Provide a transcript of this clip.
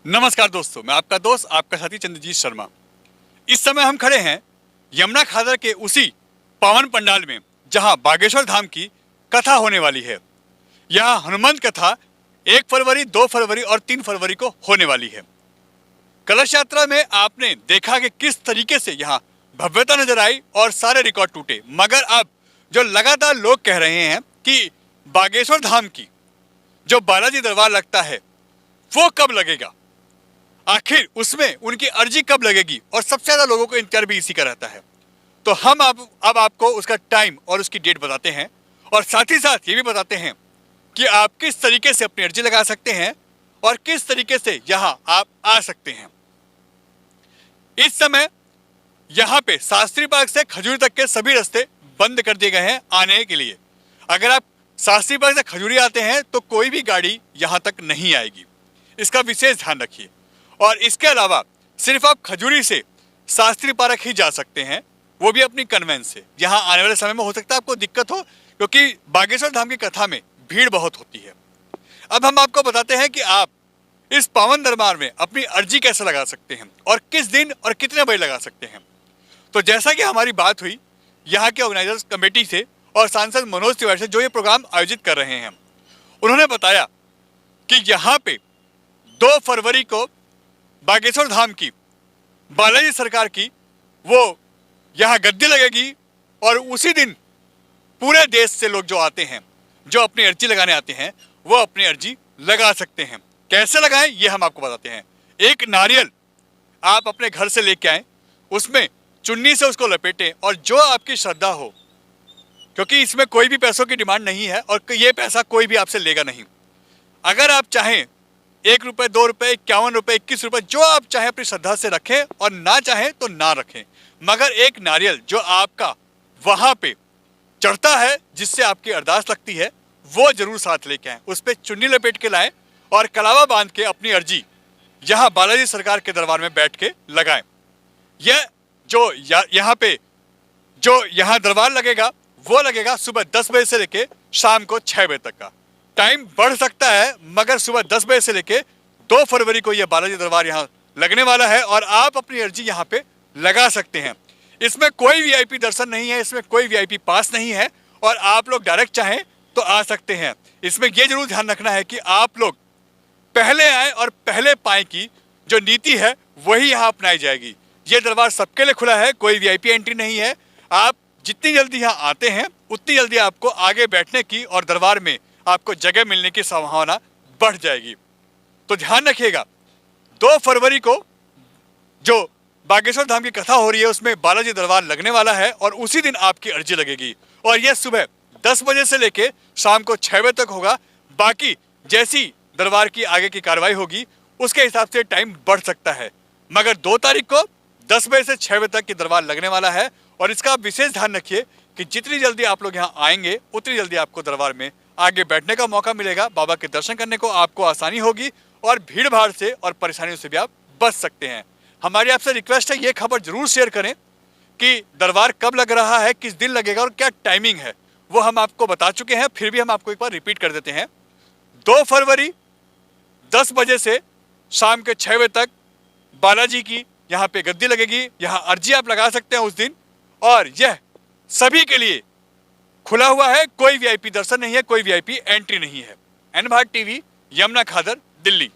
नमस्कार दोस्तों, मैं आपका दोस्त आपका साथी चंद्रजीत शर्मा। इस समय हम खड़े हैं यमुना खादर के उसी पावन पंडाल में जहां बागेश्वर धाम की कथा होने वाली है। यह हनुमान कथा 1 फरवरी, 2 फरवरी और 3 फरवरी को होने वाली है। कलश यात्रा में आपने देखा कि किस तरीके से यहाँ भव्यता नजर आई और सारे रिकॉर्ड टूटे, मगर अब जो लगातार लोग कह रहे हैं कि बागेश्वर धाम की जो बालाजी दरबार लगता है वो कब लगेगा, आखिर उसमें उनकी अर्जी कब लगेगी, और सबसे ज्यादा लोगों को इंतजार भी इसी का रहता है। तो हम अब आपको उसका टाइम और उसकी डेट बताते हैं और साथ ही साथ ये भी बताते हैं कि आप किस तरीके से अपनी अर्जी लगा सकते हैं और किस तरीके से यहां आप आ सकते हैं। इस समय यहां पे शास्त्री पार्क से खजूरी तक के सभी रास्ते बंद कर दिए गए हैं आने के लिए। अगर आप शास्त्री पार्क से खजूरी आते हैं तो कोई भी गाड़ी यहां तक नहीं आएगी, इसका विशेष ध्यान रखिए। और इसके अलावा सिर्फ आप खजूरी से शास्त्री पार्क ही जा सकते हैं, वो भी अपनी कन्वेंस से। यहाँ आने वाले समय में हो सकता है आपको दिक्कत हो, क्योंकि बागेश्वर धाम की कथा में भीड़ बहुत होती है। अब हम आपको बताते हैं कि आप इस पावन दरबार में अपनी अर्जी कैसे लगा सकते हैं और किस दिन और कितने बजे लगा सकते हैं। तो जैसा कि हमारी बात हुई यहाँ के ऑर्गेनाइजर्स कमेटी से और सांसद मनोज तिवारी से जो ये प्रोग्राम आयोजित कर रहे हैं, उन्होंने बताया कि यहाँ पे 2 फरवरी को बागेश्वर धाम की बालाजी सरकार की वो यहाँ गद्दी लगेगी और उसी दिन पूरे देश से लोग जो आते हैं, जो अपनी अर्जी लगाने आते हैं, वो अपनी अर्जी लगा सकते हैं। कैसे लगाएं ये हम आपको बताते हैं। एक नारियल आप अपने घर से लेके आए, उसमें चुन्नी से उसको लपेटें और जो आपकी श्रद्धा हो, क्योंकि इसमें कोई भी पैसों की डिमांड नहीं है और ये पैसा कोई भी आपसे लेगा नहीं। अगर आप चाहें 1 रुपये, 2 रुपये, 51 रुपये, 21 रुपये, जो आप चाहें अपनी श्रद्धा से रखें और ना चाहें तो ना रखें, मगर एक नारियल जो आपका वहां पे चढ़ता है जिससे आपकी अरदास लगती है, वो जरूर साथ लेके आए। उस पर चुन्नी लपेट के लाएं और कलावा बांध के अपनी अर्जी यहाँ बालाजी सरकार के दरबार में बैठ के लगाएं। यह जो यहाँ पे जो यहाँ दरबार लगेगा वो लगेगा सुबह 10 बजे से लेके शाम को 6 बजे तक का। टाइम बढ़ सकता है, मगर सुबह 10 बजे से लेके 2 फरवरी को यह बालाजी दरबार यहाँ लगने वाला है और आप अपनी अर्जी यहाँ पे लगा सकते हैं। इसमें कोई वीआईपी दर्शन नहीं है, इसमें कोई वीआईपी पास नहीं है और आप लोग डायरेक्ट चाहें तो आ सकते हैं। इसमें यह जरूर ध्यान रखना है कि आप लोग पहले आए और पहले पाए की जो नीति है वही यहाँ अपनाई जाएगी। ये दरबार सबके लिए खुला है, कोई वीआईपी एंट्री नहीं है। आप जितनी जल्दी यहाँ आते हैं उतनी जल्दी आपको आगे बैठने की और दरबार में आपको जगह मिलने की संभावना बढ़ जाएगी। तो ध्यान रखिएगा, 2 फरवरी को जो बागेश्वर धाम की कथा हो रही है उसमें बालाजी दरबार लगने वाला है और उसी दिन आपकी अर्जी लगेगी और यह सुबह 10 बजे से लेके शाम को 6 बजे तक होगा। बाकी जैसी दरबार की आगे की कार्रवाई होगी उसके हिसाब से टाइम बढ़ सकता है, मगर 2 तारीख को 10 बजे से 6 बजे तक की दरबार लगने वाला है। और इसका आप विशेष ध्यान रखिए कि जितनी जल्दी आप लोग यहाँ आएंगे उतनी जल्दी आपको दरबार में आगे बैठने का मौका मिलेगा, बाबा के दर्शन करने को आपको आसानी होगी और भीड़ भाड़ से और परेशानियों से भी आप बच सकते हैं। हमारी आपसे रिक्वेस्ट है, ये खबर जरूर शेयर करें कि दरबार कब लग रहा है, किस दिन लगेगा और क्या टाइमिंग है, वो हम आपको बता चुके हैं, फिर भी हम आपको एक बार रिपीट कर देते हैं। 2 फरवरी 10 बजे से शाम के 6 बजे तक बालाजी की यहाँ पे गद्दी लगेगी, यहाँ अर्जी आप लगा सकते हैं उस दिन और यह सभी के लिए खुला हुआ है। कोई वीआईपी दर्शन नहीं है, कोई वीआईपी एंट्री नहीं है। एन भारत टीवी, यमुना खादर, दिल्ली।